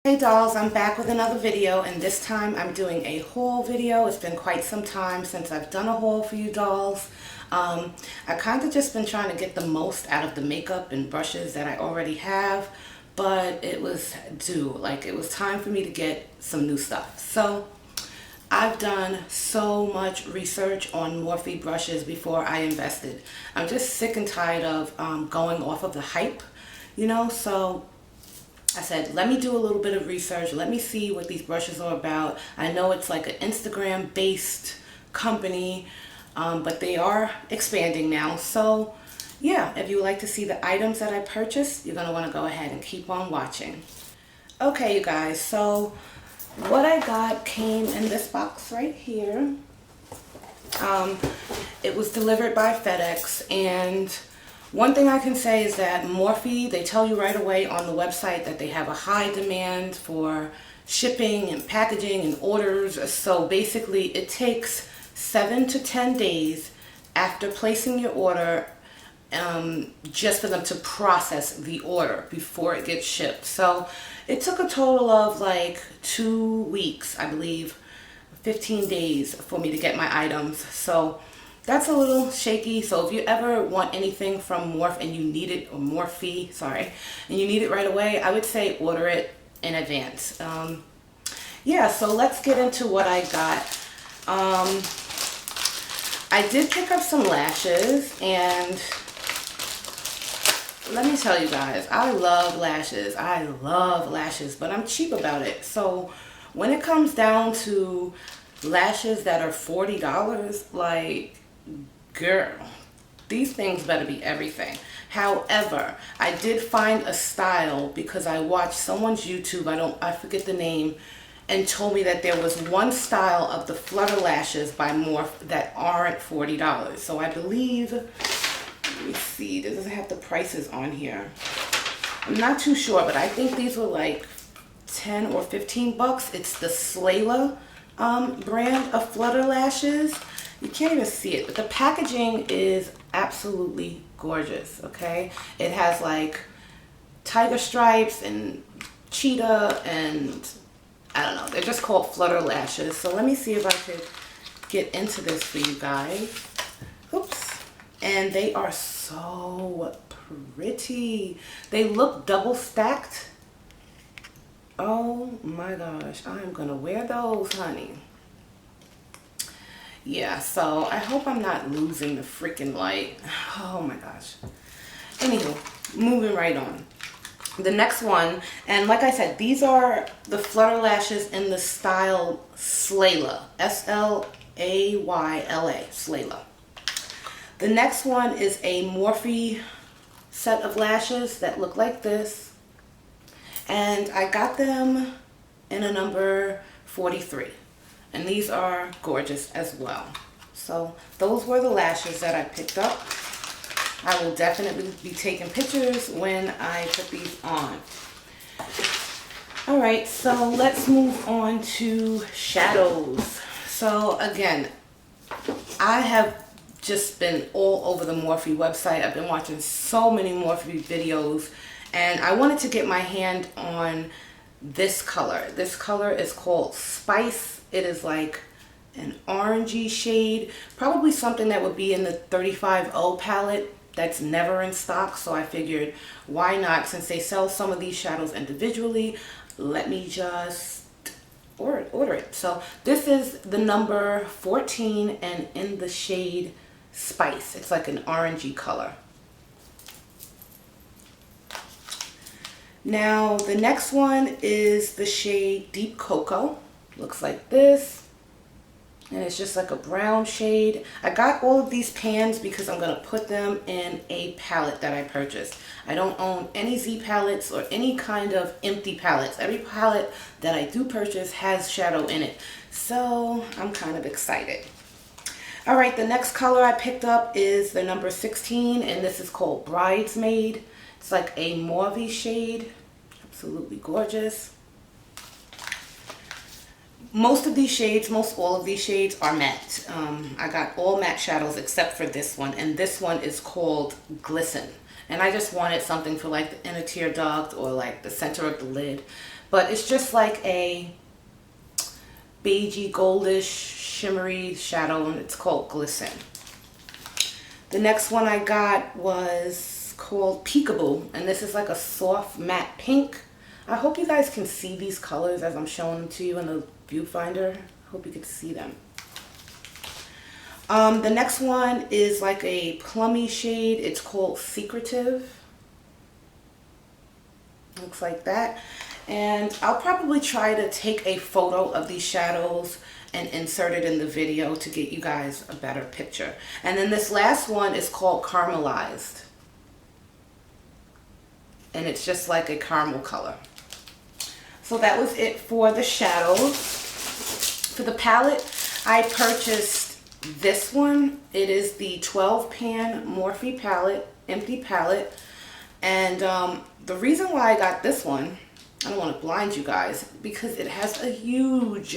Hey dolls, I'm back with another video, and this time I'm doing a haul video. It's been quite some time since I've done a haul for you dolls. I kind of just been trying to get the most out of the makeup and brushes that I already have, but it was due. Like, it was time for me to get some new stuff. So I've done so much research on Morphe brushes before I invested. I'm just sick and tired of going off of the hype, so I said, let me do a little bit of research. Let me see what these brushes are about. I know it's like an Instagram-based company, but they are expanding now. So, yeah, if you would like to see the items that I purchased, you're going to want to go ahead and keep on watching. Okay, you guys, so what I got came in this box right here. It was delivered by FedEx, and one thing I can say is that Morphe, they tell you right away on the website that they have a high demand for shipping and packaging and orders. So basically it takes 7 to 10 days after placing your order just for them to process the order before it gets shipped. So it took a total of like 2 weeks, I believe, 15 days for me to get my items. So that's a little shaky. So if you ever want anything from Morphe and you need it, or Morphe, sorry, and you need it right away, I would say order it in advance. Yeah, so let's get into what I got. I did pick up some lashes, and let me tell you guys, I love lashes. I love lashes, but I'm cheap about it. So when it comes down to lashes that are $40, like, girl, these things better be everything. However, I did find a style because I watched someone's YouTube, I forget the name, and told me that there was one style of the Flutter Lashes by Morphe that aren't $40. So I believe, let me see, it doesn't have the prices on here. I'm not too sure, but I think these were like 10 or 15 bucks. It's the Slayla brand of Flutter Lashes. You can't even see it, but the packaging is absolutely gorgeous, okay? It has like tiger stripes and cheetah and I don't know. They're just called Flutter Lashes. So let me see if I could get into this for you guys. Oops. And they are so pretty. They look double stacked. Oh my gosh. I am going to wear those, honey. Yeah, so I hope I'm not losing the freaking light. Oh my gosh. Anywho, moving right on. The next one, and like I said, these are the Flutter Lashes in the style Slayla. S-L-A-Y-L-A, Slayla. The next one is a Morphe set of lashes that look like this. And I got them in a number 43. And these are gorgeous as well. So those were the lashes that I picked up. I will definitely be taking pictures when I put these on. All right, so let's move on to shadows. So again, I have just been all over the Morphe website. I've been watching so many Morphe videos, and I wanted to get my hand on this color. This color is called Spice. It is like an orangey shade, probably something that would be in the 35O palette that's never in stock. So I figured, why not? Since they sell some of these shadows individually, let me just order it. So this is the number 14 and in the shade Spice. It's like an orangey color. Now the next one is the shade Deep Cocoa. Looks like this, and it's just like a brown shade. I got all of these pans because I'm going to put them in a palette that I purchased. I don't own any Z palettes or any kind of empty palettes. Every palette that I do purchase has shadow in it, so I'm kind of excited. All right, the next color I picked up is the number 16, and this is called Bridesmaid. It's like a mauve shade, absolutely gorgeous. Most of these shades, most all of these shades are matte. I got all matte shadows except for this one, and this one is called Glisten. And I just wanted something for like the inner tear duct or like the center of the lid. but it's just like a beigey goldish shimmery shadow, and it's called Glisten. The next one I got was called Peekaboo, and this is like a soft matte pink. I hope you guys can see these colors as I'm showing them to you in the viewfinder. I hope you can see them. The next one is like a plummy shade. It's called Secretive. Looks like that. And I'll probably try to take a photo of these shadows and insert it in the video to get you guys a better picture. And then this last one is called Caramelized. And it's just like a caramel color. So that was it for the shadows. For the palette, I purchased this one. It is the 12 pan Morphe palette, empty palette. And the reason why I got this one, I don't want to blind you guys, because it has a huge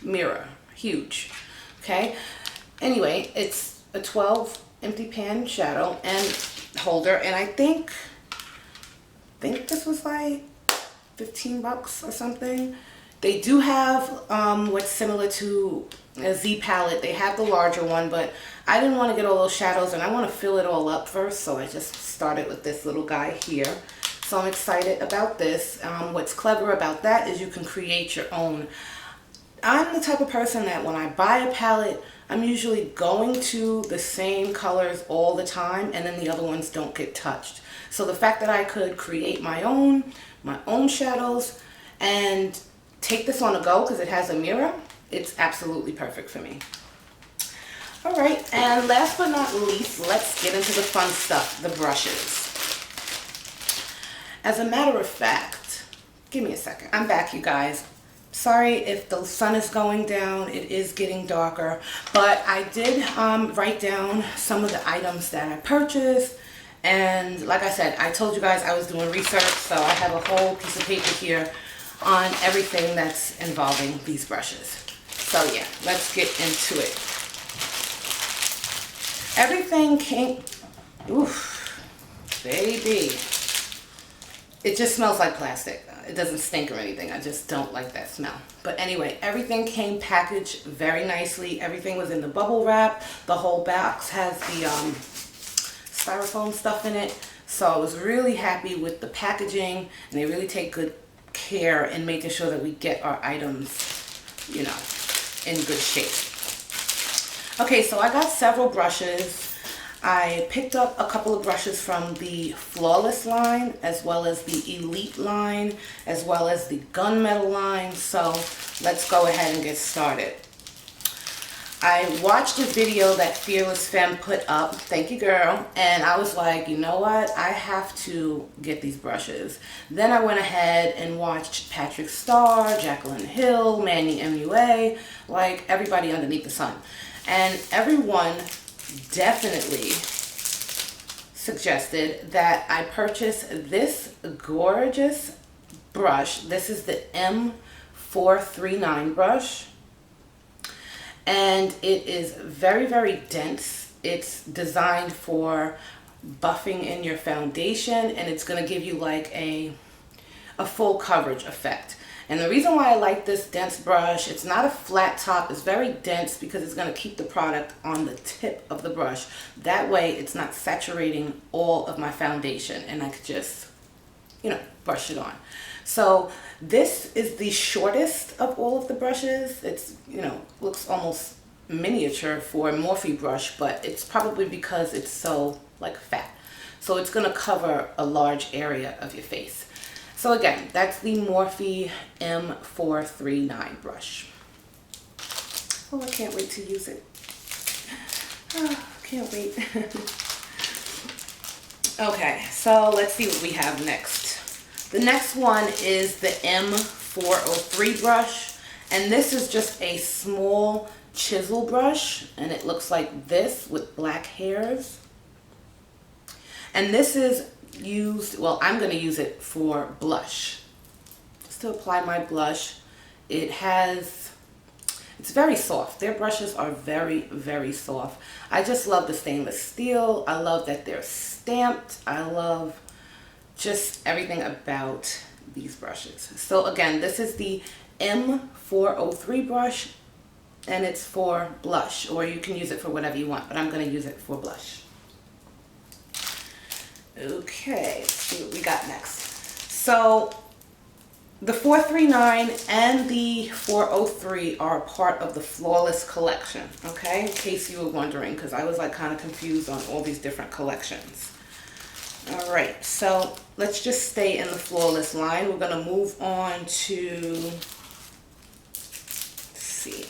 mirror. Huge. Okay. Anyway, it's a 12 empty pan shadow and holder, and I think this was like 15 bucks or something. They do have what's similar to a Z palette. They have the larger one, but I didn't want to get all those shadows and I want to fill it all up first, so I just started with this little guy here. So I'm excited about this. What's clever about that is you can create your own. I'm the type of person that when I buy a palette, I'm usually going to the same colors all the time, and then the other ones don't get touched. So the fact that I could create my own shadows and take this on the go because it has a mirror, it's absolutely perfect for me. All right, and last but not least, let's get into the fun stuff, the brushes. As a matter of fact, give me a second. I'm back, you guys. Sorry if the sun is going down. It is getting darker, but I did write down some of the items that I purchased. And like I said, I told you guys I was doing research, so I have a whole piece of paper here on everything that's involving these brushes. So yeah, let's get into it. Everything came, oof, baby. It just smells like plastic. It doesn't stink or anything. I just don't like that smell. But anyway, everything came packaged very nicely. Everything was in the bubble wrap. The whole box has the styrofoam stuff in it. So I was really happy with the packaging, and they really take good care in making sure that we get our items, you know, in good shape. Okay, so I got several brushes. I picked up a couple of brushes from the Flawless line, as well as the Elite line, as well as the Gunmetal line. So let's go ahead and get started. I watched a video that Fearless Femme put up, thank you girl, and I was like, you know what, I have to get these brushes. Then I went ahead and watched Patrick Starr, Jaclyn Hill, Manny MUA, like everybody underneath the sun. And everyone definitely suggested that I purchase this gorgeous brush. This is the M439 brush, and it is very, very dense. It's designed for buffing in your foundation, and it's going to give you like a full coverage effect. And the reason why I like this dense brush, it's not a flat top, it's very dense because it's going to keep the product on the tip of the brush. That way it's not saturating all of my foundation, and I could just, you know, brush it on. So this is the shortest of all of the brushes. It's, you know, looks almost miniature for a Morphe brush, but it's probably because it's so like fat. So it's going to cover a large area of your face. So again, that's the Morphe M439 brush. Oh, I can't wait to use it. Oh, can't wait. Okay, so let's see what we have next. The next one is the M403 brush, and this is just a small chisel brush, and it looks like this with black hairs. And this is used, well, I'm going to use it for blush, just to apply my blush. It's very soft. Their brushes are very, very soft. I just love the stainless steel. I love that they're stamped. I love just everything about these brushes. So again, this is the M403 brush, and it's for blush, or you can use it for whatever you want, but I'm going to use it for blush. Okay, let's see what we got next. So the 439 and the 403 are part of the Flawless collection, okay? In case you were wondering, because I was like kind of confused on all these different collections. All right, so let's just stay in the Flawless line. We're going to move on to, let's see.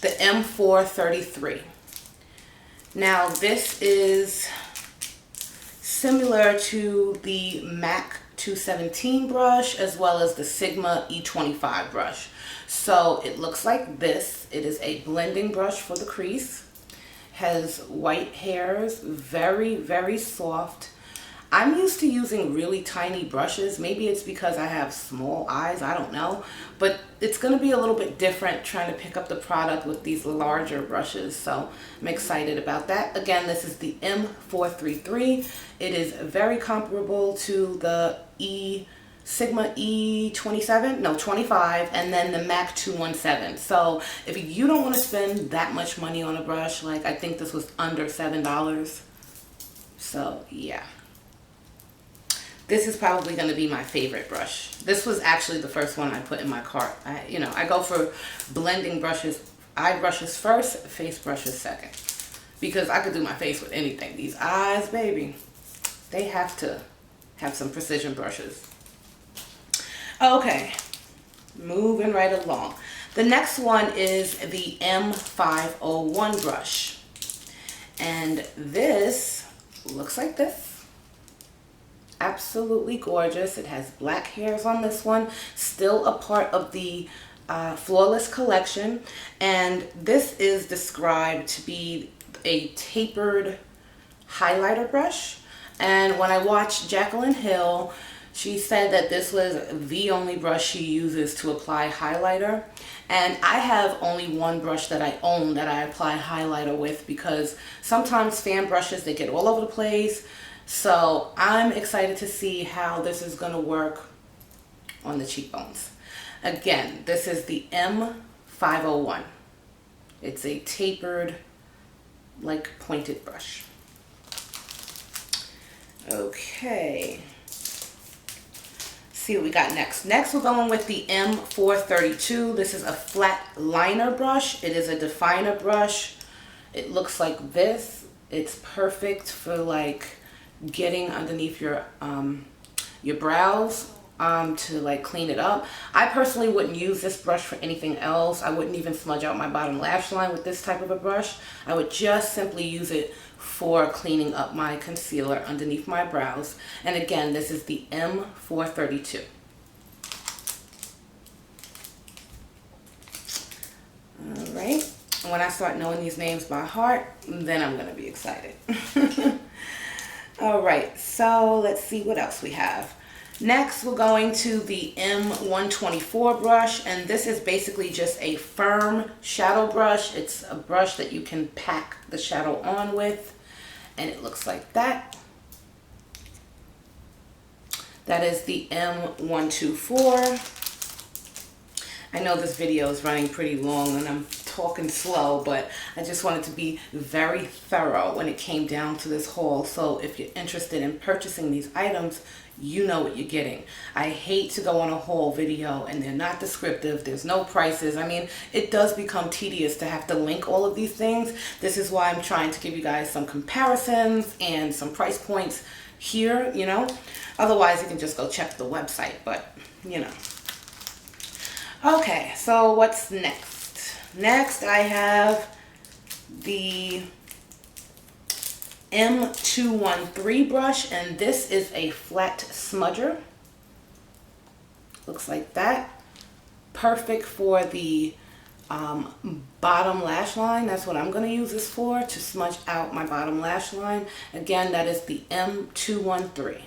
The M433. Now this is similar to the MAC 217 brush as well as the Sigma E25 brush. So it looks like this. It is a blending brush for the crease. Has white hairs, very, very soft. I'm used to using really tiny brushes. Maybe it's because I have small eyes, I don't know. But it's going to be a little bit different trying to pick up the product with these larger brushes. So I'm excited about that. Again, this is the M433. It is very comparable to the Sigma E27, no 25, and then the MAC 217. So if you don't want to spend that much money on a brush, like I think this was under $7. So yeah. This is probably going to be my favorite brush. This was actually the first one I put in my cart. I go for blending brushes, eye brushes first, face brushes second. Because I could do my face with anything. These eyes, baby, they have to have some precision brushes. Okay, moving right along. The next one is the M501 brush. And this looks like this. Absolutely gorgeous. It has black hairs on this one, still a part of the Flawless collection, and this is described to be a tapered highlighter brush. And when I watched Jaclyn Hill, she said that this was the only brush she uses to apply highlighter. And I have only one brush that I own that I apply highlighter with, because sometimes fan brushes, they get all over the place. So I'm excited to see how this is going to work on the cheekbones. Again, this is the M501. It's a tapered, like pointed brush. Okay. See what we got next. Next we're going with the M432. This is a flat liner brush. It is a definer brush. It looks like this. It's perfect for like getting underneath your brows to like clean it up. I personally wouldn't use this brush for anything else. I wouldn't even smudge out my bottom lash line with this type of a brush. I would just simply use it for cleaning up my concealer underneath my brows. And again, this is the M432. All right. When I start knowing these names by heart, then I'm going to be excited. All right, so let's see what else we have. Next, we're going to the M124 brush, and this is basically just a firm shadow brush. It's a brush that you can pack the shadow on with, and it looks like that. That is the M124. I know this video is running pretty long and I'm talking slow, but I just wanted to be very thorough when it came down to this haul. So if you're interested in purchasing these items, you know what you're getting. I hate to go on a haul video and they're not descriptive. There's no prices. I mean, it does become tedious to have to link all of these things. This is why I'm trying to give you guys some comparisons and some price points here, you know. Otherwise, you can just go check the website, but, you know. Okay, so what's next? Next, I have the M213 brush, and this is a flat smudger. Looks like that. Perfect for the bottom lash line. That's what I'm going to use this for, to smudge out my bottom lash line. Again, that is the M213.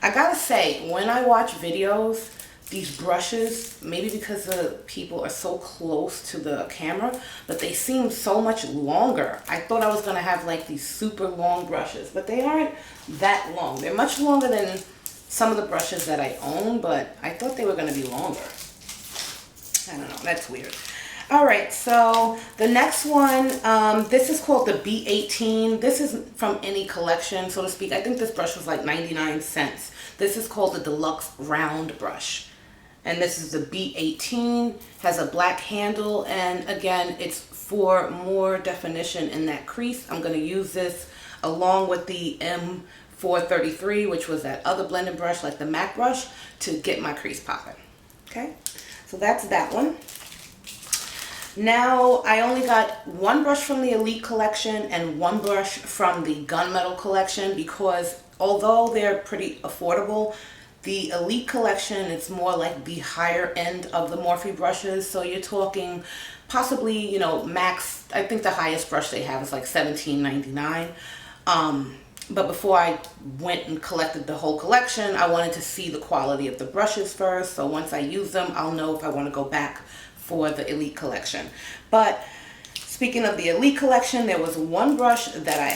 I gotta say, when I watch videos, these brushes, maybe because the people are so close to the camera, but they seem so much longer. I thought I was gonna have like these super long brushes, but they aren't that long. They're much longer than some of the brushes that I own, but I thought they were gonna be longer. I don't know, that's weird. All right, so the next one, this is called the B18. This is from any collection, so to speak. I think this brush was like 99 cents. This is called the Deluxe Round Brush. And this is the B18, has a black handle, and again, it's for more definition in that crease. I'm gonna use this along with the M433, which was that other blending brush, like the MAC brush, to get my crease popping. Okay, so that's that one. Now, I only got one brush from the Elite collection and one brush from the Gunmetal collection, because although they're pretty affordable, the Elite collection is more like the higher end of the Morphe brushes. So you're talking possibly, you know, max, I think the highest brush they have is like $17.99. But before I went and collected the whole collection, I wanted to see the quality of the brushes first. So once I use them, I'll know if I want to go back for the Elite collection. But speaking of the Elite collection, there was one brush that I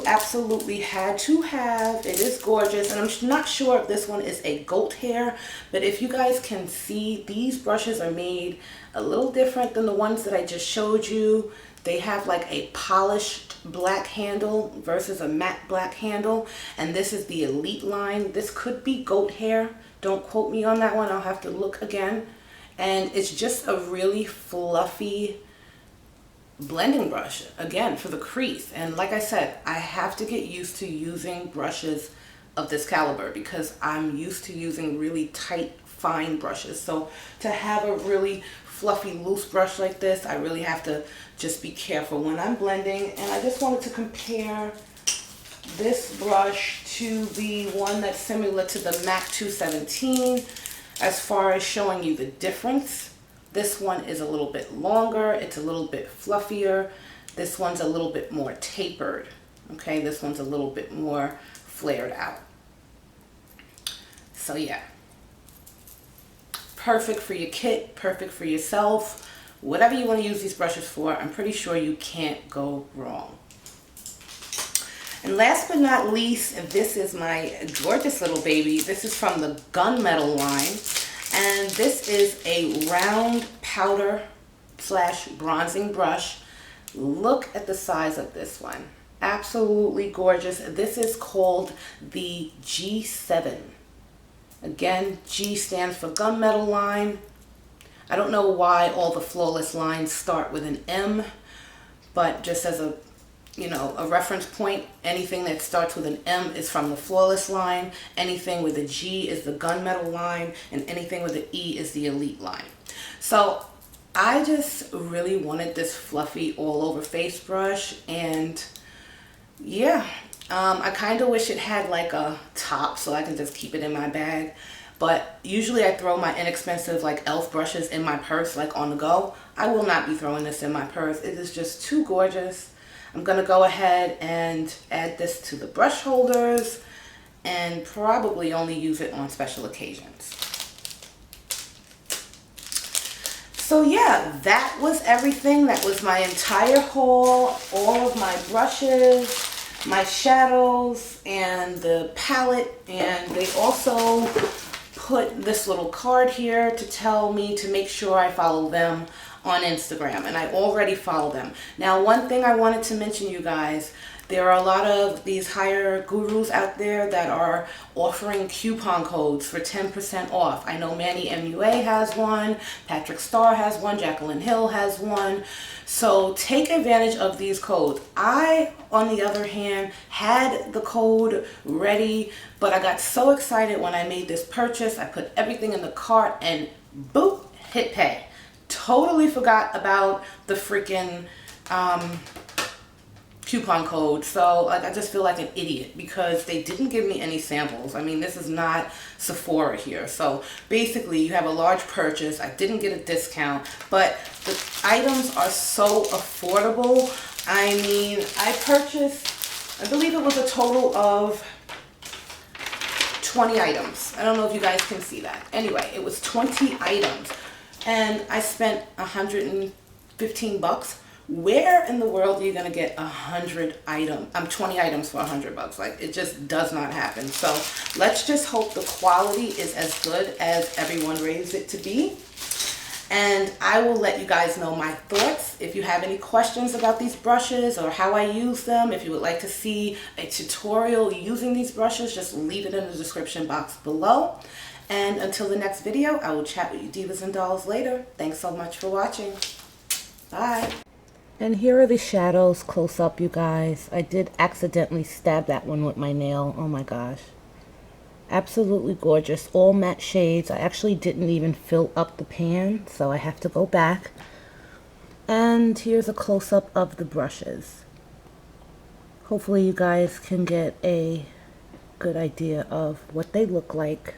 absolutely had to have. It is gorgeous, and I'm not sure if this one is a goat hair, but if you guys can see, these brushes are made a little different than the ones that I just showed you. They have like a polished black handle versus a matte black handle, and this is the Elite line. This could be goat hair. Don't quote me on that one. I'll have to look again. And it's just a really fluffy blending brush, again, for the crease. And like I said, I have to get used to using brushes of this caliber because I'm used to using really tight, fine brushes. So to have a really fluffy, loose brush like this, I really have to just be careful when I'm blending. And I just wanted to compare this brush to the one that's similar to the MAC 217 as far as showing you the difference. This one is a little bit longer, it's a little bit fluffier. This one's a little bit more tapered. Okay, this one's a little bit more flared out. So yeah, perfect for your kit, perfect for yourself. Whatever you want to use these brushes for, I'm pretty sure you can't go wrong. And last but not least, this is my gorgeous little baby. This is from the Gunmetal line. And this is a round powder / bronzing brush. Look at the size of this one. Absolutely gorgeous. This is called the G7. Again, G stands for Gunmetal line. I don't know why all the flawless lines start with an M, but just as a reference point, anything that starts with an M is from the flawless line, anything with a G is the Gunmetal line, and anything with an E is the Elite line. So I just really wanted this fluffy all over face brush, and yeah, I kind of wish it had like a top so I can just keep it in my bag. But usually I throw my inexpensive like e.l.f. brushes in my purse, like on the go. I will not be throwing this in my purse. It is just too gorgeous. I'm going to go ahead and add this to the brush holders and probably only use it on special occasions. So yeah, that was everything. That was my entire haul. All of my brushes, my shadows, and the palette. And they also put this little card here to tell me to make sure I follow them on Instagram, and I already follow them. Now, one thing I wanted to mention, you guys, there are a lot of these higher gurus out there that are offering coupon codes for 10% off. I know Manny MUA has one, Patrick Starr has one, Jacqueline Hill has one. So take advantage of these codes. I, on the other hand, had the code ready, but I got so excited when I made this purchase. I put everything in the cart and boop, hit pay. Totally forgot about the freaking coupon code. So I just feel like an idiot because they didn't give me any samples. I mean, this is not Sephora here. So basically you have a large purchase. I didn't get a discount, but the items are so affordable. I mean, I purchased, I believe it was a total of 20 items. I don't know if you guys can see that. Anyway, it was 20 items. And I spent 115 bucks. Where in the world are you gonna get 20 items for 100 bucks? Like, it just does not happen. So let's just hope the quality is as good as everyone raves it to be. And I will let you guys know my thoughts. If you have any questions about these brushes or how I use them, if you would like to see a tutorial using these brushes, just leave it in the description box below. And until the next video, I will chat with you divas and dolls later. Thanks so much for watching. Bye. And here are the shadows close up, you guys. I did accidentally stab that one with my nail. Oh my gosh. Absolutely gorgeous. All matte shades. I actually didn't even fill up the pan, so I have to go back. And here's a close-up of the brushes. Hopefully you guys can get a good idea of what they look like.